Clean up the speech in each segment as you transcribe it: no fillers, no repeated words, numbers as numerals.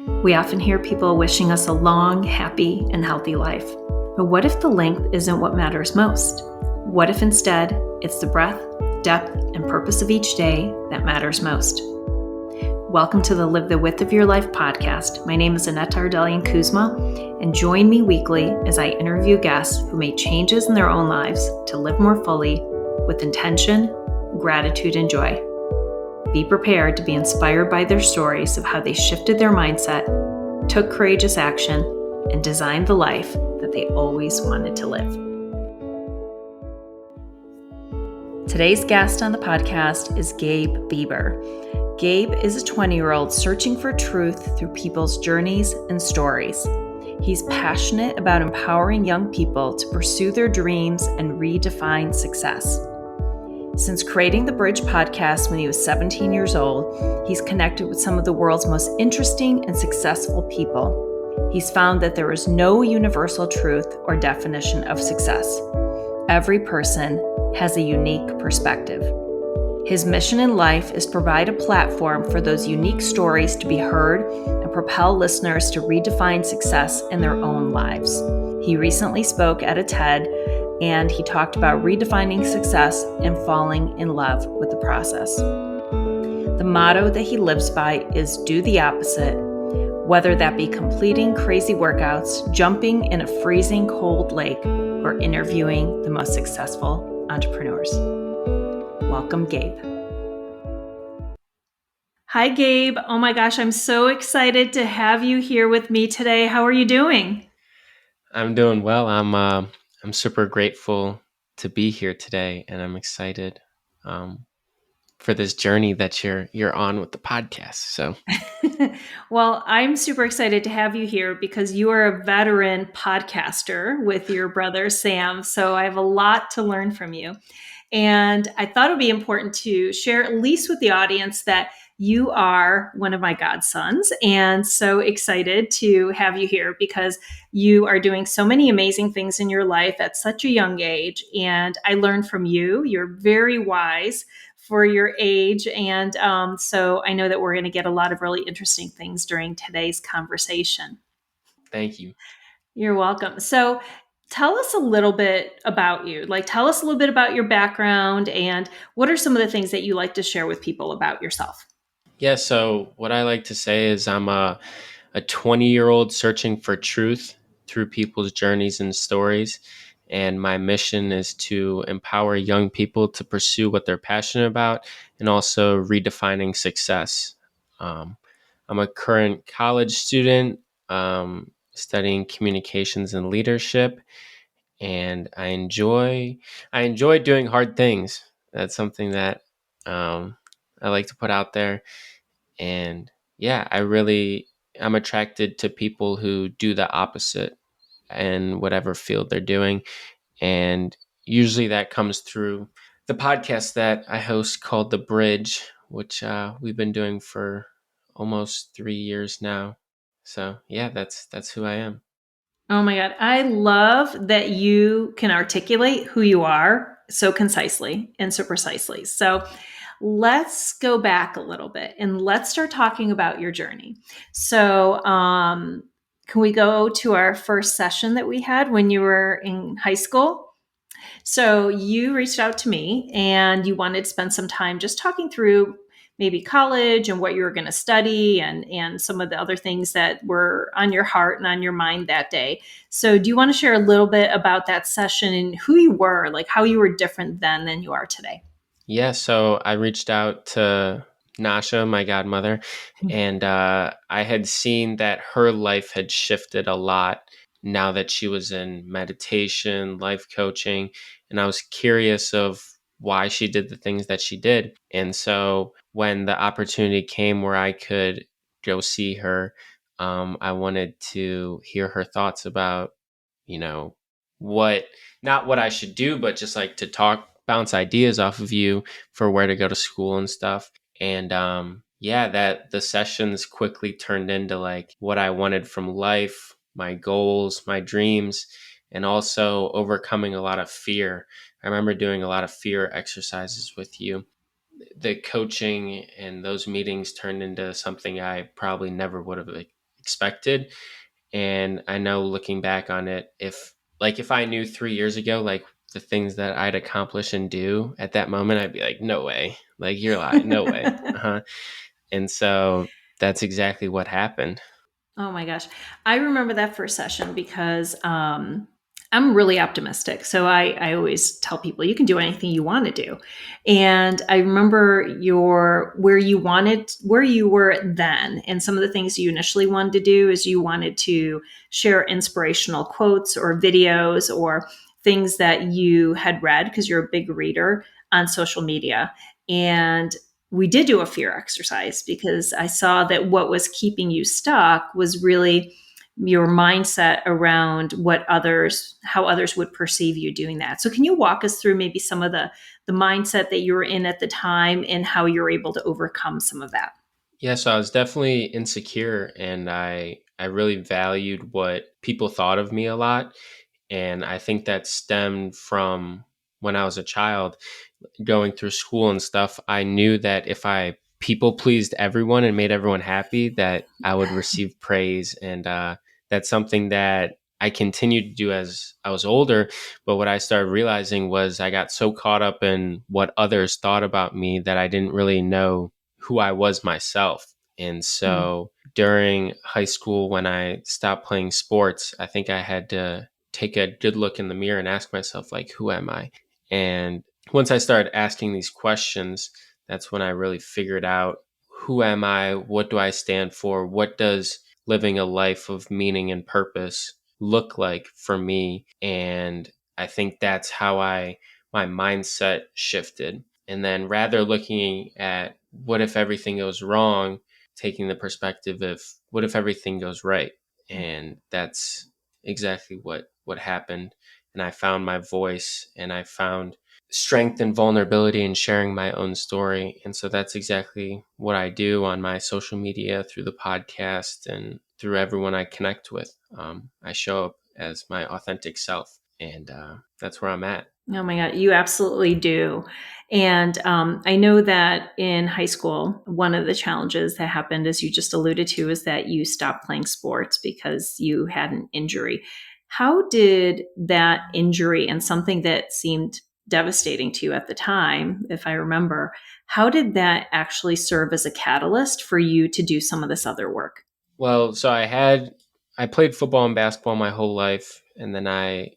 We often hear people wishing us a long, happy, and healthy life. But what if the length isn't what matters most? What if instead it's the breadth, depth, and purpose of each day that matters most? Welcome to the Live the Width of Your Life podcast. My name is Aneta Ardelian Kuzma, and join me weekly as I interview guests who made changes in their own lives to live more fully with intention, gratitude, and joy. Be prepared to be inspired by their stories of how they shifted their mindset, took courageous action, and designed the life that they always wanted to live. Today's guest on the podcast is Gabe Beaver. Gabe is a 20-year-old searching for truth through people's journeys and stories. He's passionate about empowering young people to pursue their dreams and redefine success. Since creating the Bridge podcast when he was 17 years old, he's connected with some of the world's most interesting and successful people. He's found that there is no universal truth or definition of success. Every person has a unique perspective. His mission in life is to provide a platform for those unique stories to be heard and propel listeners to redefine success in their own lives. He recently spoke at a TED, and he talked about redefining success and falling in love with the process. The motto that he lives by is do the opposite, whether that be completing crazy workouts, jumping in a freezing cold lake, or interviewing the most successful entrepreneurs. Welcome, Gabe. Hi, Gabe. Oh my gosh, I'm so excited to have you here with me today. How are you doing? I'm doing well. I'm super grateful to be here today, and I'm excited for this journey that you're on with the podcast. So, well, I'm super excited to have you here because you are a veteran podcaster with your brother Sam. So I have a lot to learn from you. And I thought it would be important to share, at least with the audience, that you are one of my godsons. And so excited to have you here because you are doing so many amazing things in your life at such a young age. And I learned from you. You're very wise for your age. And so I know that we're going to get a lot of really interesting things during today's conversation. thank you. You're welcome. So tell us a little bit about you. Tell us a little bit about your background and what are some of the things that you like to share with people about yourself? Yeah. So, what I like to say is I'm a 20-year-old searching for truth through people's journeys and stories. And my mission is to empower young people to pursue what they're passionate about and also redefining success. Um, I'm a current college student studying communications and leadership, and I enjoy doing hard things. That's something that I like to put out there, and yeah, I'm attracted to people who do the opposite in whatever field they're doing. And usually that comes through the podcast that I host called The Bridge, which we've been doing for almost 3 years now. So yeah, that's who I am. Oh my God. I love that you can articulate who you are so concisely and so precisely. So let's go back a little bit and let's start talking about your journey. So, can we go to our first session that we had when you were in high school? So you reached out to me and you wanted to spend some time just talking through maybe college and what you were going to study and some of the other things that were on your heart and on your mind that day. So do you want to share a little bit about that session and who you were, like how you were different then than you are today? Yeah, so I reached out to Nasha, my godmother, and I had seen that her life had shifted a lot now that she was in meditation, life coaching, and I was curious of why she did the things that she did. And so when the opportunity came where I could go see her, I wanted to hear her thoughts about, you know, what not what I should do, but just like to talk, bounce ideas off of you for where to go to school and stuff. And yeah, that the sessions quickly turned into like what I wanted from life, my goals, my dreams, and also overcoming a lot of fear. I remember doing a lot of fear exercises with you. The coaching and those meetings turned into something I probably never would have expected. And I know looking back on it, if I knew 3 years ago, like the things that I'd accomplish and do at that moment, I'd be like, no way, like you're lying, no way. Uh-huh. And so that's exactly what happened. Oh my gosh. I remember that first session because I'm really optimistic. So I always tell people you can do anything you want to do. And I remember where you were then. And some of the things you initially wanted to do is you wanted to share inspirational quotes or videos or things that you had read because you're a big reader on social media. And we did do a fear exercise because I saw that what was keeping you stuck was really your mindset around how others would perceive you doing that. So can you walk us through maybe some of the mindset that you were in at the time and how you're able to overcome some of that? Yeah, so I was definitely insecure, and I really valued what people thought of me a lot. And I think that stemmed from when I was a child going through school and stuff. I knew that if I people pleased everyone and made everyone happy, that I would receive praise. And that's something that I continued to do as I was older. But what I started realizing was I got so caught up in what others thought about me that I didn't really know who I was myself. And Mm. so during high school, when I stopped playing sports, I think I had to take a good look in the mirror and ask myself, like, who am I? And once I started asking these questions, that's when I really figured out, who am I? What do I stand for? What does living a life of meaning and purpose look like for me? And I think that's how my mindset shifted. And then rather looking at what if everything goes wrong, taking the perspective of what if everything goes right? And that's exactly what happened. And I found my voice, and I found strength and vulnerability in sharing my own story. And so that's exactly what I do on my social media, through the podcast, and through everyone I connect with. I show up as my authentic self, and that's where I'm at. Oh my God, you absolutely do. And I know that in high school, one of the challenges that happened, as you just alluded to, is that you stopped playing sports because you had an injury. How did that injury and something that seemed devastating to you at the time, if I remember, how did that actually serve as a catalyst for you to do some of this other work? Well, so I played football and basketball my whole life, and then I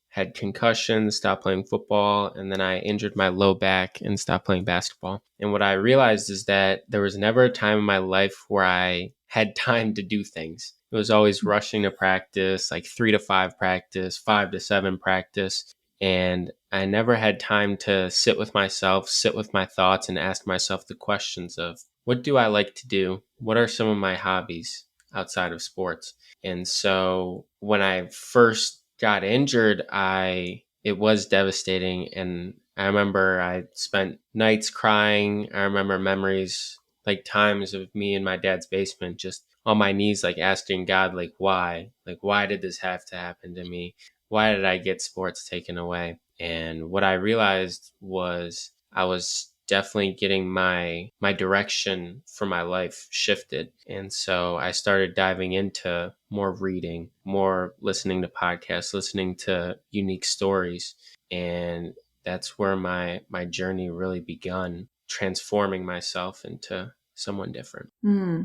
had concussions, stopped playing football, and then I injured my low back and stopped playing basketball. And what I realized is that there was never a time in my life where I had time to do things. It was always rushing to practice, like 3 to 5 practice, 5 to 7 practice. And I never had time to sit with myself, sit with my thoughts, and ask myself the questions of, what do I like to do? What are some of my hobbies outside of sports? And so when I first got injured, I it was devastating, and I remember I spent nights crying. I remember memories, like times of me in my dad's basement, just on my knees, like asking God, like, why? Like, why did this have to happen to me? Why did I get sports taken away? And what I realized was I was definitely getting my direction for my life shifted. And so I started diving into more reading, more listening to podcasts, listening to unique stories. And that's where my journey really begun, transforming myself into someone different. Hmm.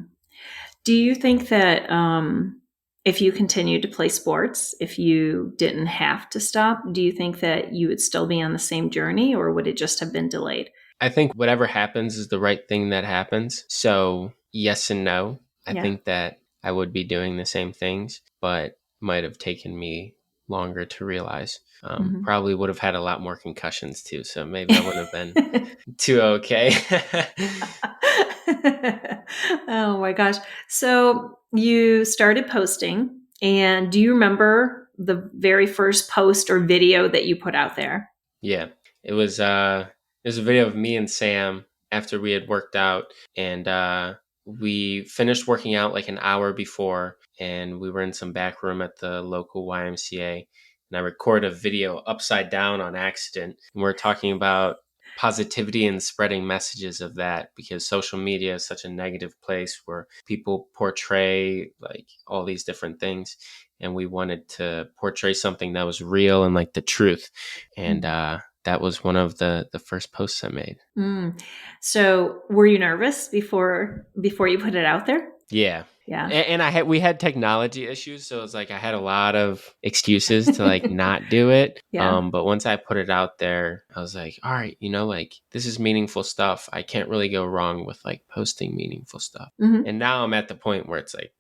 Do you think that if you continued to play sports, if you didn't have to stop, do you think that you would still be on the same journey or would it just have been delayed? I think whatever happens is the right thing that happens. So, yes and no. I Yeah. think that I would be doing the same things, but might have taken me longer to realize. Mhm. Probably would have had a lot more concussions too. So maybe I wouldn't have been too okay. Oh my gosh. So you started posting, and do you remember the very first post or video that you put out there? Yeah, it was a video of me and Sam after we had worked out, and we finished working out like an hour before, and we were in some back room at the local YMCA, and I recorded a video upside down on accident, and we're talking about positivity and spreading messages of that, because social media is such a negative place where people portray like all these different things, and we wanted to portray something that was real and like the truth. And that was one of the first posts I made. So were you nervous before you put it out there? Yeah. Yeah. And we had technology issues, so it's like I had a lot of excuses to like not do it. Yeah. But once I put it out there, I was like, all right, like this is meaningful stuff. I can't really go wrong with like posting meaningful stuff. Mhm. And now I'm at the point where it's like,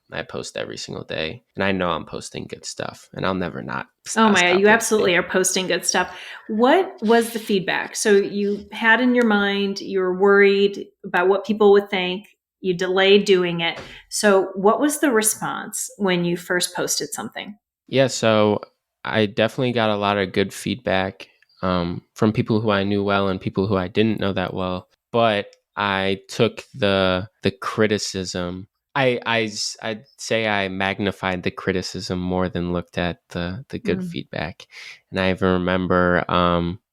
I post every single day, and I know I'm posting good stuff, and I'll never not. Oh my God, stop you posting. absolutely are posting good stuff. What was the feedback? So you had in your mind, you were worried about what people would think. You delayed doing it. So what was the response when you first posted something? Yeah, so I definitely got a lot of good feedback from people who I knew well and people who I didn't know that well. But I took the criticism. I'd say I magnified the criticism more than looked at the good feedback. And I even remember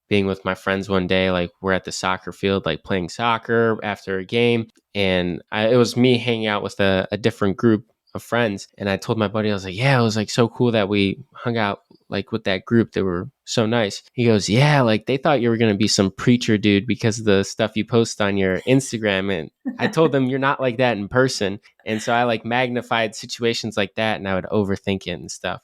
being with my friends one day, like we're at the soccer field, like playing soccer after a game, and it was me hanging out with a different group of friends, and I told my buddy, I was like, yeah, it was like so cool that we hung out like with that group. They were so nice. He goes, yeah, like they thought you were going to be some preacher dude because of the stuff you post on your Instagram. And I told them you're not like that in person. And so I like magnified situations like that, and I would overthink it and stuff.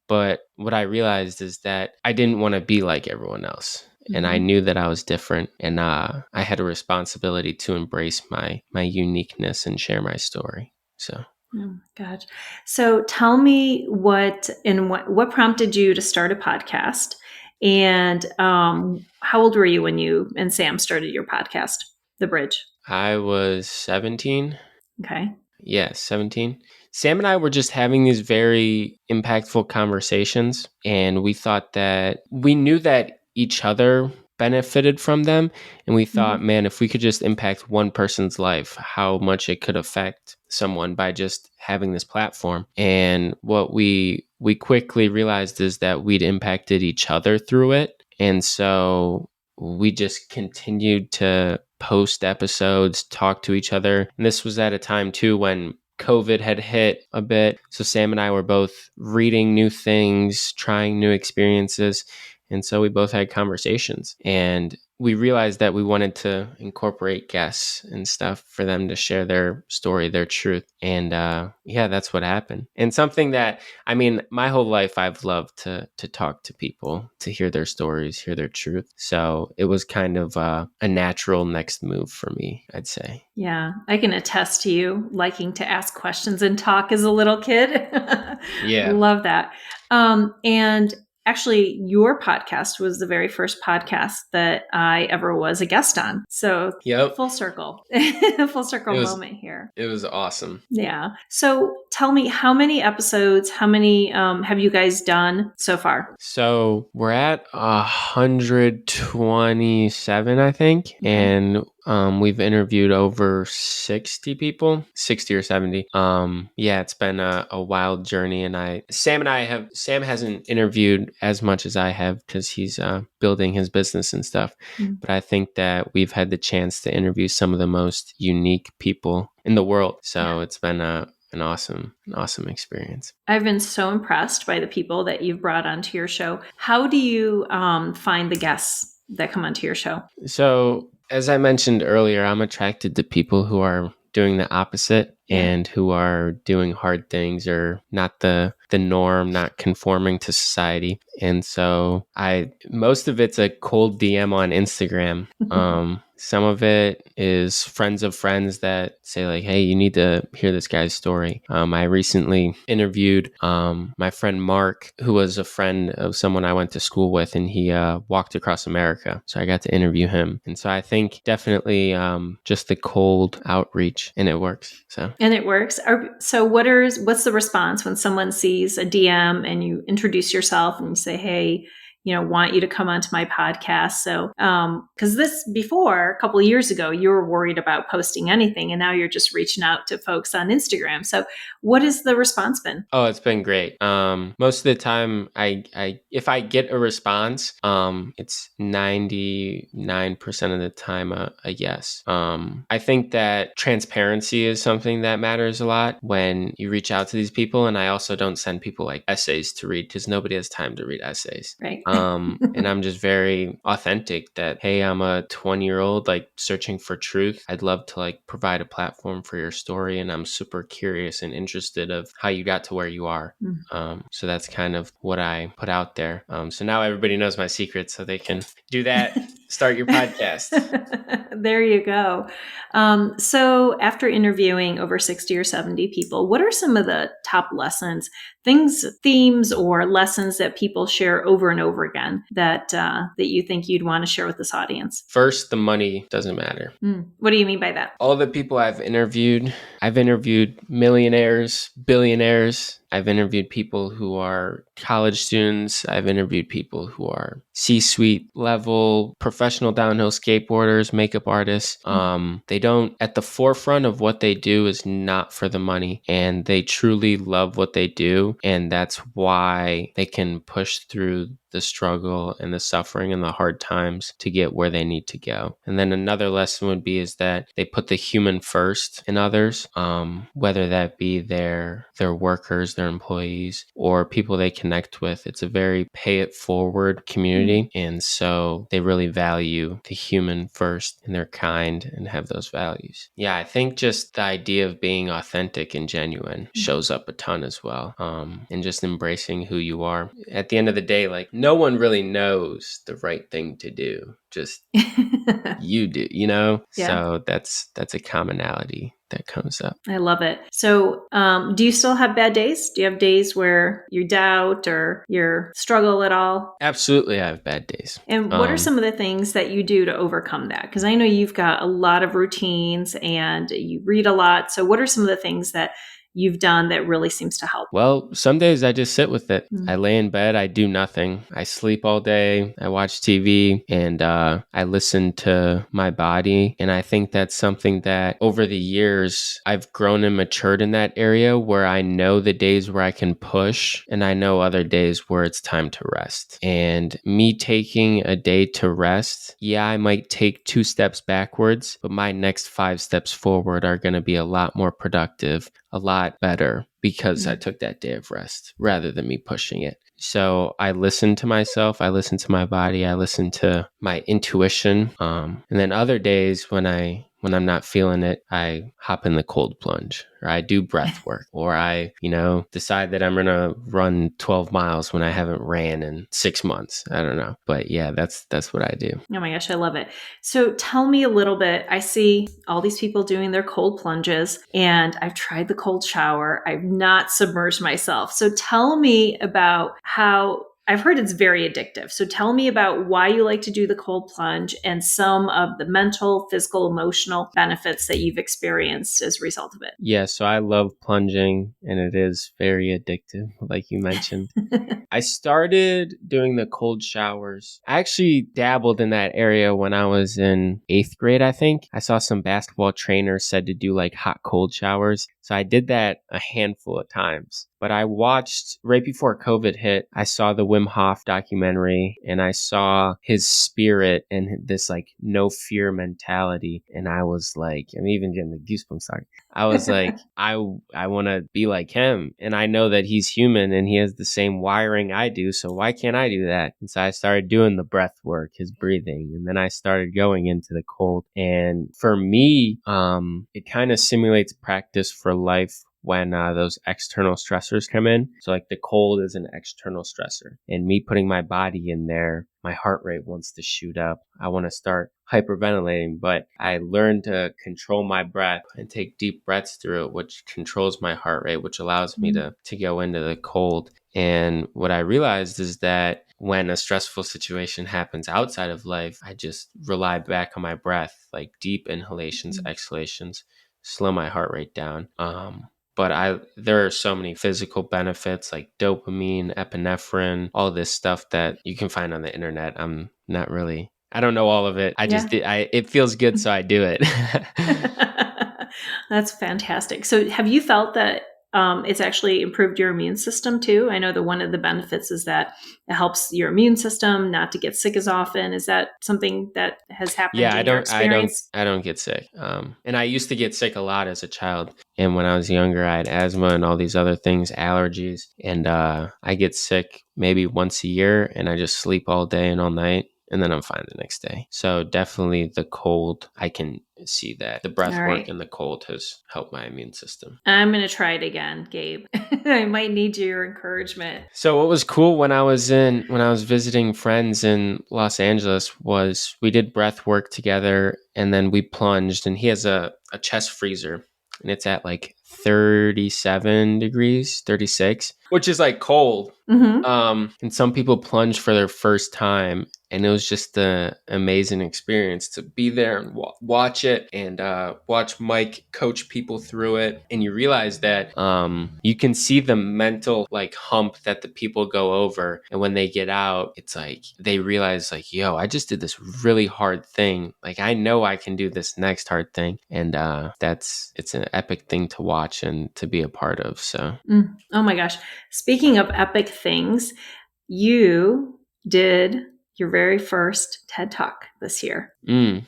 But what I realized is that I didn't want to be like everyone else. And I knew that I was different, and I had a responsibility to embrace my uniqueness and share my story. So Oh gosh. So tell me what prompted you to start a podcast, and how old were you when you and Sam started your podcast, The Bridge? I was 17. Okay. Yeah, 17. Sam and I were just having these very impactful conversations, and we thought that we knew that each other benefited from them. And we thought, man, if we could just impact one person's life, how much it could affect someone by just having this platform. And what we quickly realized is that we'd impacted each other through it. And so we just continued to post episodes, talk to each other. And this was at a time too when COVID had hit a bit. So Sam and I were both reading new things, trying new experiences. And so we both had conversations, and we realized that we wanted to incorporate guests and stuff for them to share their story, their truth. And yeah, that's what happened. And something that, I mean, my whole life I've loved to talk to people, to hear their stories, hear their truth. So it was kind of a natural next move for me, I'd say. Yeah, I can attest to you liking to ask questions and talk as a little kid. Yeah. Love that. And actually, your podcast was the very first podcast that I ever was a guest on. So Yep. full circle, full circle moment here. It was awesome. Yeah. So tell me, how many episodes, how many have you guys done so far? So we're at 127, I think. Okay. And we've interviewed over 60 people, 60 or 70. Yeah, it's been a wild journey. And Sam hasn't interviewed as much as I have because he's building his business and stuff. But I think that we've had the chance to interview some of the most unique people in the world. So it's been an awesome experience. I've been so impressed by the people that you've brought onto your show. How do you find the guests that come onto your show? So, as I mentioned earlier, I'm attracted to people who are doing the opposite and who are doing hard things or not the norm, not conforming to society. And so most of it's a cold DM on Instagram. Some of it is friends of friends that say like, hey, you need to hear this guy's story. I recently interviewed my friend Mark, who was a friend of someone I went to school with, and he walked across America. So I got to interview him. And so I think definitely just the cold outreach, and it works. And it works. So what's the response when someone sees a DM and you introduce yourself and you say, hey, want you to come onto my podcast. So, because before, a couple of years ago, you were worried about posting anything, and now you're just reaching out to folks on Instagram. So what has the response been? Oh, it's been great. Most of the time, if I get a response, it's 99% of the time a yes. I think that transparency is something that matters a lot when you reach out to these people, and I also don't send people like essays to read because nobody has time to read essays. Right. And I'm just very authentic that, hey, I'm a 20-year-old like searching for truth. I'd love to like provide a platform for your story, and I'm super curious and interested of how you got to where you are. So that's kind of what I put out there. So now everybody knows my secret, so they can do that. Start your podcast. There you go. So after interviewing over 60 or 70 people, what are some of the top lessons, themes, or lessons that people share over and over again that you think you'd want to share with this audience? First, the money doesn't matter. What do you mean by that? All the people I've interviewed millionaires, billionaires. I've interviewed people who are college students. I've interviewed people who are C-suite level professional downhill skateboarders, makeup artists. They don't, at the forefront of what they do is not for the money, and they truly love what they do. And that's why they can push through the struggle and the suffering and the hard times to get where they need to go. And then another lesson would be is that they put the human first in others, whether that be their workers, their employees, or people they connect with. It's a very pay it forward community. And so they really value the human first, and they're kind and have those values. Yeah, I think just the idea of being authentic and genuine shows up a ton as well. And just embracing who you are. At the end of the day, like, no one really knows the right thing to do. Just you do, Yeah. So that's a commonality that comes up. I love it. So do you still have bad days? Do you have days where you doubt or you struggle at all? Absolutely, I have bad days. And what are some of the things that you do to overcome that? Because I know you've got a lot of routines and you read a lot. So what are some of the things that you've done that really seems to help? Well, some days I just sit with it. I lay in bed, I do nothing. I sleep all day, I watch TV, and I listen to my body. And I think that's something that over the years, I've grown and matured in that area where I know the days where I can push, and I know other days where it's time to rest. And me taking a day to rest, yeah, I might take 2 steps backwards, but my next 5 steps forward are going to be a lot more productive, a lot better, because I took that day of rest rather than me pushing it. So I listen to myself, I listen to my body, I listen to my intuition. And then other days when I'm not feeling it, I hop in the cold plunge, or I do breath work, or I, decide that I'm going to run 12 miles when I haven't ran in 6 months. I don't know. But yeah, that's what I do. Oh my gosh, I love it. So tell me a little bit. I see all these people doing their cold plunges, and I've tried the cold shower. I've not submerged myself. So tell me about how I've heard it's very addictive. So tell me about why you like to do the cold plunge and some of the mental, physical, emotional benefits that you've experienced as a result of it. Yeah, so I love plunging, and it is very addictive, like you mentioned. I started doing the cold showers. I actually dabbled in that area when I was in 8th grade, I think. I saw some basketball trainers said to do like hot cold showers. So I did that a handful of times. But I watched right before COVID hit, I saw the Wim Hof documentary, and I saw his spirit and this like no fear mentality. And I was like, I'm even getting the goosebumps talking. I was like, I want to be like him. And I know that he's human and he has the same wiring I do. So why can't I do that? And so I started doing the breath work, his breathing. And then I started going into the cold. And for me, it kind of simulates practice for life when those external stressors come in. So like the cold is an external stressor, and me putting my body in there, my heart rate wants to shoot up. I want to start hyperventilating, but I learned to control my breath and take deep breaths through it, which controls my heart rate, which allows me to go into the cold. And what I realized is that when a stressful situation happens outside of life, I just rely back on my breath, like deep inhalations, exhalations, slow my heart rate down. but there are so many physical benefits like dopamine, epinephrine, all this stuff that you can find on the internet. I don't know all of it. Yeah. It feels good, so I do it. That's fantastic. So have you felt that it's actually improved your immune system too? I know that one of the benefits is that it helps your immune system not to get sick as often. Is that something that has happened Yeah, in your experience? I don't get sick. And I used to get sick a lot as a child. And when I was younger, I had asthma and all these other things, allergies. And I get sick maybe once a year, and I just sleep all day and all night, and then I'm fine the next day. So definitely the cold, I can see that the breath All work right. and the cold has helped my immune system. I'm going to try it again, Gabe. I might need your encouragement. So what was cool when I was visiting friends in Los Angeles was we did breath work together, and then we plunged, and he has a chest freezer, and it's at like 37 degrees, 36, which is like cold. Mm-hmm. And some people plunge for their first time, and it was just an amazing experience to be there and watch it, and watch Mike coach people through it. And you realize that you can see the mental like hump that the people go over, and when they get out, it's like they realize like, yo, I just did this really hard thing. Like I know I can do this next hard thing, and it's an epic thing to watch and to be a part of. So. Oh my gosh. Speaking of epic things, you did your very first TED Talk this year. Mm.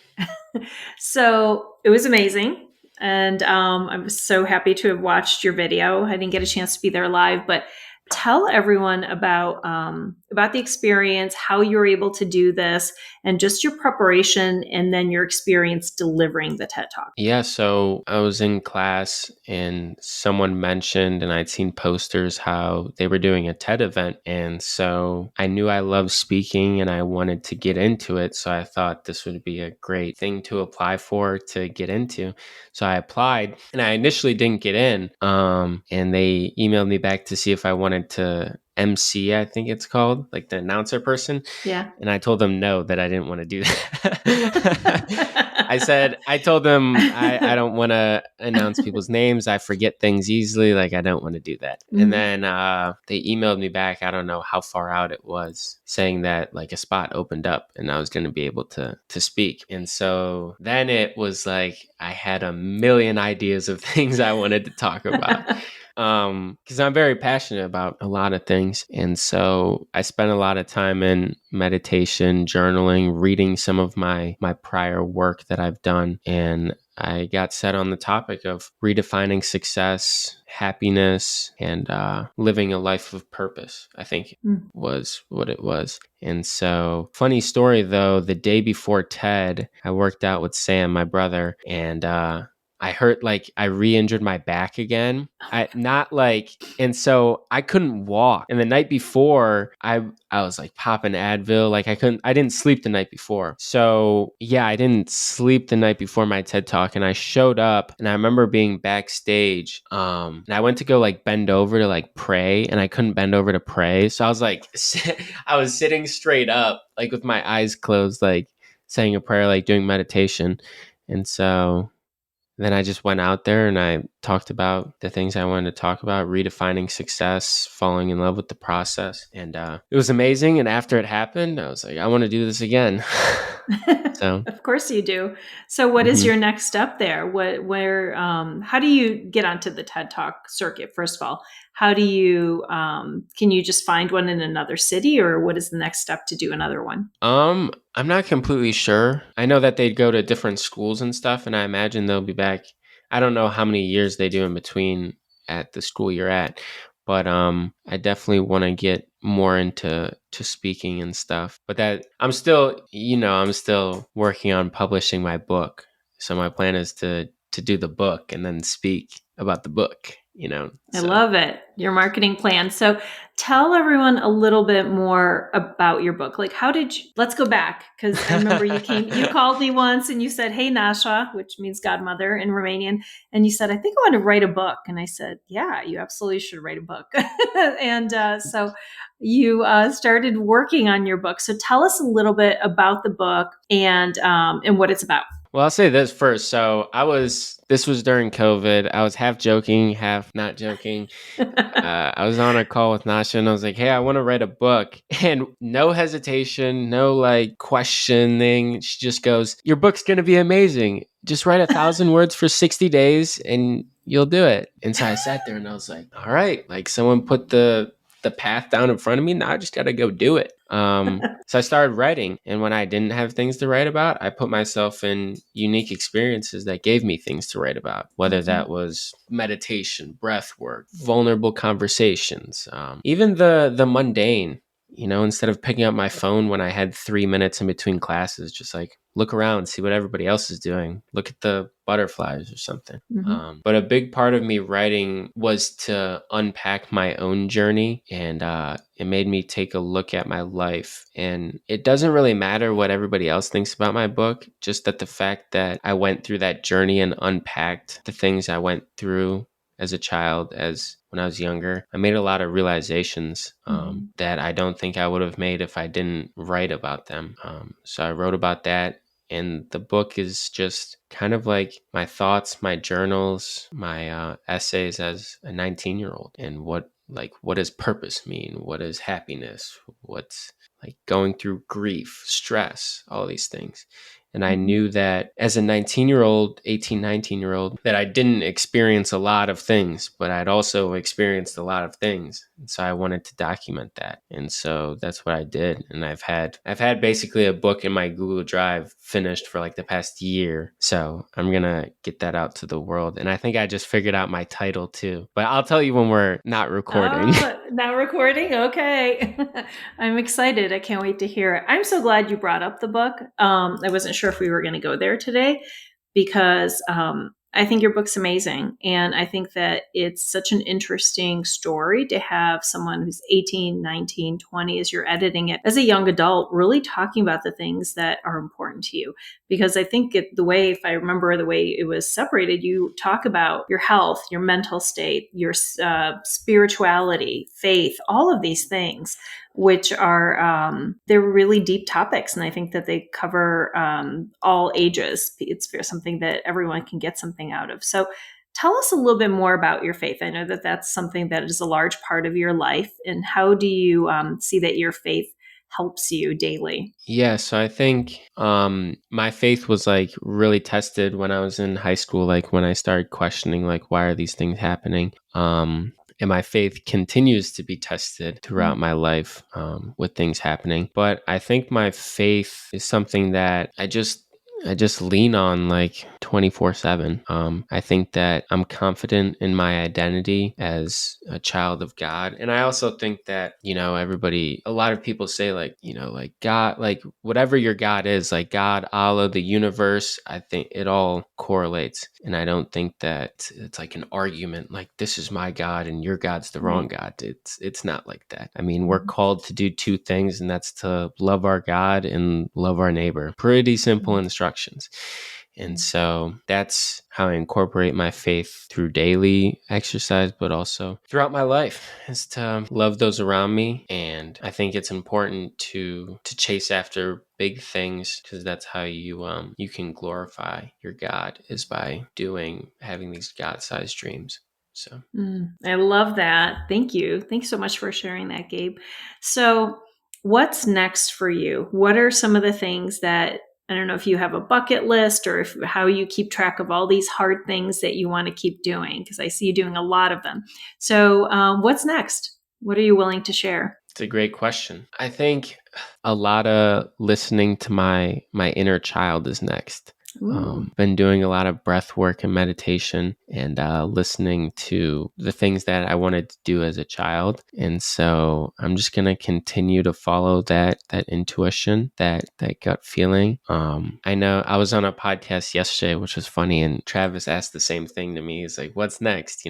So it was amazing. And I was so happy to have watched your video. I didn't get a chance to be there live, but tell everyone about the experience, how you were able to do this, and just your preparation, and then your experience delivering the TED Talk. Yeah, so I was in class and someone mentioned, and I'd seen posters how they were doing a TED event. And so I knew I loved speaking and I wanted to get into it. So I thought this would be a great thing to apply for to get into. So I applied, and I initially didn't get in. And they emailed me back to see if I wanted to MC, I think it's called, like the announcer person. Yeah. And I told them no, that I didn't want to do that. I told them I don't want to announce people's names. I forget things easily. Like, I don't want to do that. And then they emailed me back. I don't know how far out it was, saying that like a spot opened up and I was going to be able to speak. And so then it was like I had a million ideas of things I wanted to talk about. Because I'm very passionate about a lot of things. And so I spent a lot of time in meditation, journaling, reading some of my prior work that I've done. And I got set on the topic of redefining success, happiness, and living a life of purpose, I think was what it was. And so, funny story though, the day before TED, I worked out with Sam, my brother, and I hurt, like I re-injured my back again. And so I couldn't walk. And the night before, I was like popping Advil. Like I didn't sleep the night before. So yeah, I didn't sleep the night before my TED Talk, and I showed up, and I remember being backstage. And I went to go like bend over to like pray, and I couldn't bend over to pray. So I was like, I was sitting straight up, like with my eyes closed, like saying a prayer, like doing meditation. And so then I just went out there and I talked about the things I wanted to talk about, redefining success, falling in love with the process. And it was amazing. And after it happened, I was like, I want to do this again. So, Of course you do. So what is your next step there? How do you get onto the TED Talk circuit? First of all, how do you, can you just find one in another city, or what is the next step to do another one? I'm not completely sure. I know that they'd go to different schools and stuff, and I imagine they'll be back. I don't know how many years they do in between at the school you're at, but I definitely want to get more into speaking and stuff. But that I'm still working on publishing my book. So my plan is to do the book and then speak about the book, I So love it. Your marketing plan. So tell everyone a little bit more about your book. Like, let's go back. Cause I remember you called me once and you said, "Hey, Nasha," which means godmother in Romanian. And you said, "I think I want to write a book." And I said, "Yeah, you absolutely should write a book." And so you started working on your book. So tell us a little bit about the book and what it's about. Well, I'll say this first. This was during COVID. I was half joking, half not joking. I was on a call with Nasha and I was like, hey, I want to write a book. And no hesitation, no like questioning. She just goes, your book's going to be amazing. Just write 1,000 words for 60 days and you'll do it. And so I sat there and I was like, all right, like someone put the path down in front of me. Now I just got to go do it. So I started writing. And when I didn't have things to write about, I put myself in unique experiences that gave me things to write about, whether that was meditation, breath work, vulnerable conversations, even the mundane. Instead of picking up my phone when I had 3 minutes in between classes, just like look around, see what everybody else is doing, look at the butterflies or something. But a big part of me writing was to unpack my own journey, and it made me take a look at my life. And it doesn't really matter what everybody else thinks about my book, just that the fact that I went through that journey and unpacked the things I went through as a child, as when I was younger, I made a lot of realizations that I don't think I would have made if I didn't write about them. So I wrote about that. And the book is just kind of like my thoughts, my journals, my essays as a 19-year-old, and what does purpose mean? What is happiness? What's like going through grief, stress, all these things. And I knew that as a 19-year-old, 18, 19-year-old, that I didn't experience a lot of things, but I'd also experienced a lot of things. And so I wanted to document that. And so that's what I did. And I've had basically a book in my Google Drive finished for like the past year. So I'm going to get that out to the world. And I think I just figured out my title too. But I'll tell you when we're not recording. Oh, not recording? Okay. I'm excited. I can't wait to hear it. I'm so glad you brought up the book. I wasn't sure if we were going to go there today because I think your book's amazing. And I think that it's such an interesting story to have someone who's 18, 19, 20, as you're editing it, as a young adult, really talking about the things that are important to you. Because I think the way, if I remember the way it was separated, you talk about your health, your mental state, your spirituality, faith, all of these things, which are they're really deep topics, and I think that they cover all ages. It's something that everyone can get something out of. So tell us a little bit more about your faith. I know that that's something that is a large part of your life, and how do you see that your faith helps you daily? Yeah, so I think my faith was like really tested when I was in high school, like when I started questioning like why are these things happening? And my faith continues to be tested throughout my life with things happening. But I think my faith is something that I just lean on like 24/7. I think that I'm confident in my identity as a child of God. And I also think that, a lot of people say like, like God, like whatever your God is, like God, Allah, the universe, I think it all correlates. And I don't think that it's like an argument, like this is my God and your God's the wrong God. It's not like that. I mean, we're called to do two things, and that's to love our God and love our neighbor. Pretty simple instructions. And so that's how I incorporate my faith through daily exercise, but also throughout my life, is to love those around me. And I think it's important to chase after big things, because that's how you can glorify your God, is by having these God-sized dreams. So I love that. Thank you. Thanks so much for sharing that, Gabe. So, what's next for you? What are some of the things that, I don't know if you have a bucket list, or how you keep track of all these hard things that you want to keep doing? Because I see you doing a lot of them. So, what's next? What are you willing to share? it's a great question. I think a lot of listening to my inner child is next. Ooh. Been doing a lot of breath work and meditation, and listening to the things that I wanted to do as a child. And so I'm just gonna continue to follow that intuition, that gut feeling. I know I was on a podcast yesterday, which was funny, and Travis asked the same thing to me. He's like, "What's next?"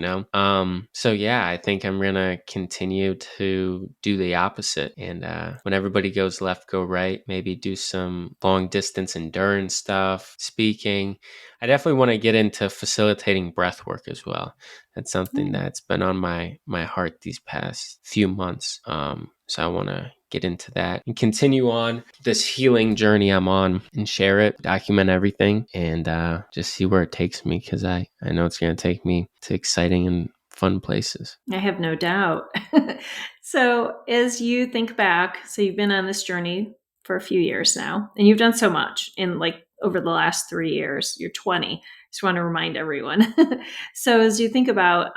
So yeah, I think I'm gonna continue to do the opposite, and when everybody goes left, go right. Maybe do some long distance endurance stuff, speaking. I definitely want to get into facilitating breath work as well. That's something that's been on my heart these past few months. So I want to get into that and continue on this healing journey I'm on and share it, document everything, and just see where it takes me, because I know it's going to take me to exciting and fun places. I have no doubt. So, as you think back, so you've been on this journey for a few years now, and you've done so much in like over the last 3 years. You're 20. Just want to remind everyone. So, as you think about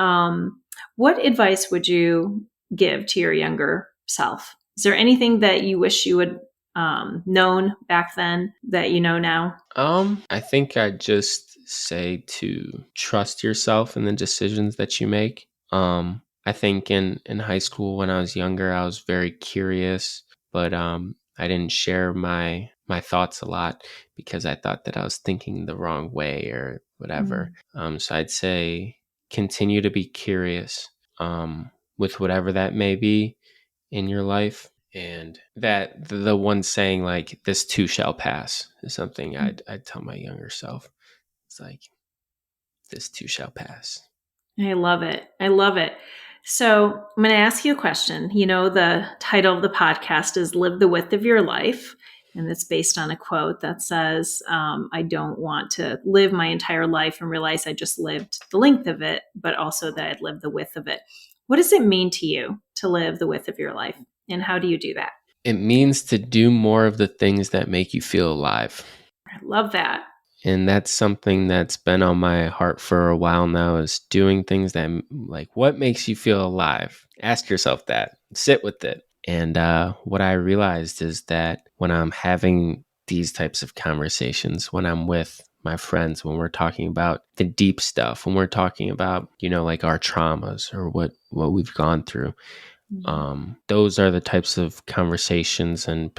what advice would you give to your younger self? Is there anything that you wish you would known back then that you know now? I think I'd just say to trust yourself in the decisions that you make. I think in high school when I was younger, I was very curious, but I didn't share my thoughts a lot because I thought that I was thinking the wrong way or whatever. So I'd say continue to be curious with whatever that may be in your life, and that the one saying like this too shall pass is something I'd tell my younger self. It's like this too shall pass. I love it. I love it. So I'm going to ask you a question. You know, the title of the podcast is Live the Width of Your Life. And it's based on a quote that says, I don't want to live my entire life and realize I just lived the length of it, but also that I'd lived the width of it. What does it mean to you to live the width of your life? And how do you do that? It means to do more of the things that make you feel alive. I love that. And that's something that's been on my heart for a while now, is doing things that, like, what makes you feel alive? Ask yourself that. Sit with it. And what I realized is that when I'm having these types of conversations, when I'm with my friends, when we're talking about the deep stuff, when we're talking about, like our traumas or what we've gone through, those are the types of conversations and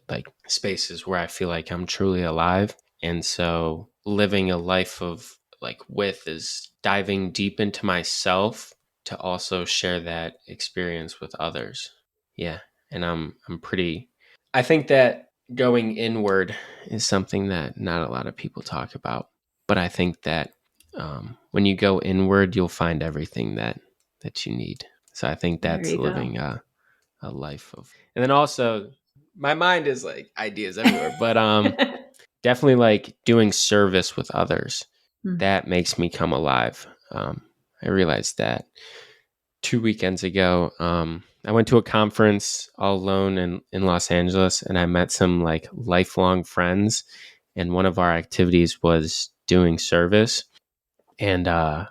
like spaces where I feel like I'm truly alive. And so living a life of like width is diving deep into myself to also share that experience with others. Yeah. And I think that going inward is something that not a lot of people talk about. But I think that when you go inward, you'll find everything that you need. So I think There that's you go. living a life of. And then also, my mind is like ideas everywhere, but definitely like doing service with others. That makes me come alive. I realized that 2 weekends ago. I went to a conference all alone in Los Angeles, and I met some like lifelong friends. And one of our activities was doing service. And I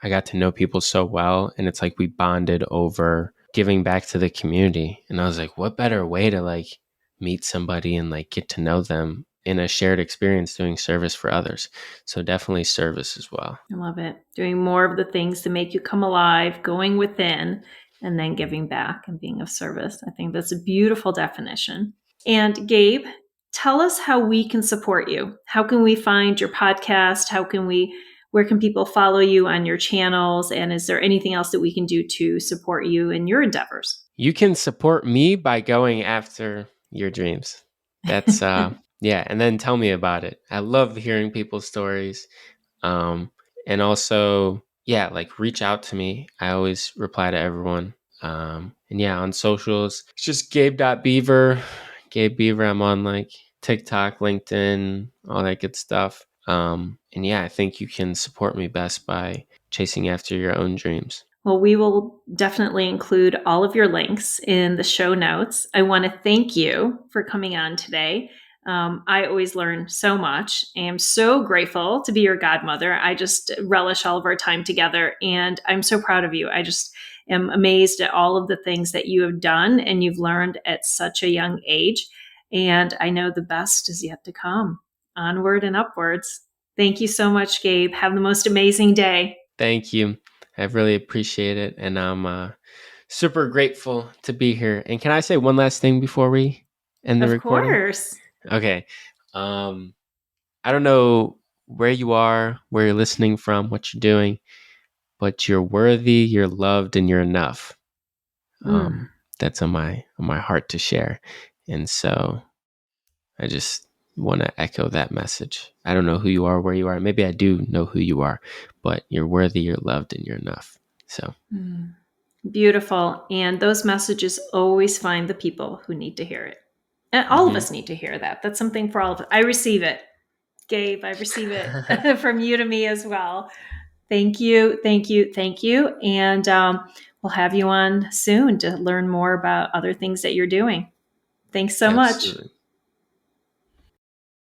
got to know people so well. And it's like we bonded over giving back to the community. And I was like, what better way to like meet somebody and like get to know them in a shared experience doing service for others? So definitely service as well. I love it. Doing more of the things to make you come alive, going within, and then giving back and being of service. I think that's a beautiful definition. And Gabe, tell us how we can support you. How can we find your podcast? Where can people follow you on your channels? And is there anything else that we can do to support you in your endeavors? You can support me by going after your dreams. That's yeah, and then tell me about it. I love hearing people's stories. Um and also, yeah, like reach out to me. I always reply to everyone. And yeah, on socials, it's just Gabe.Beaver. Gabe Beaver. I'm on like TikTok, LinkedIn, all that good stuff. And yeah, I think you can support me best by chasing after your own dreams. Well, we will definitely include all of your links in the show notes. I want to thank you for coming on today. I always learn so much. I am so grateful to be your godmother. I just relish all of our time together, and I'm so proud of you. I just am amazed at all of the things that you have done and you've learned at such a young age. And I know the best is yet to come. Onward and upwards. Thank you so much, Gabe. Have the most amazing day. Thank you. I really appreciate it. And I'm super grateful to be here. And can I say one last thing before we end the Of recording? course. Okay. I don't know where you are, where you're listening from, what you're doing, but you're worthy, you're loved, and you're enough. Mm. That's on my heart to share. And so I just want to echo that message. I don't know who you are, where you are. Maybe I do know who you are, but you're worthy, you're loved, and you're enough. So Mm. Beautiful. And those messages always find the people who need to hear it. And all of Hmm. us need to hear that. That's something for all of us. I receive it. Gabe, I receive it from you to me as well. Thank you. Thank you. Thank you. And we'll have you on soon to learn more about other things that you're doing. Thanks so much. Absolutely.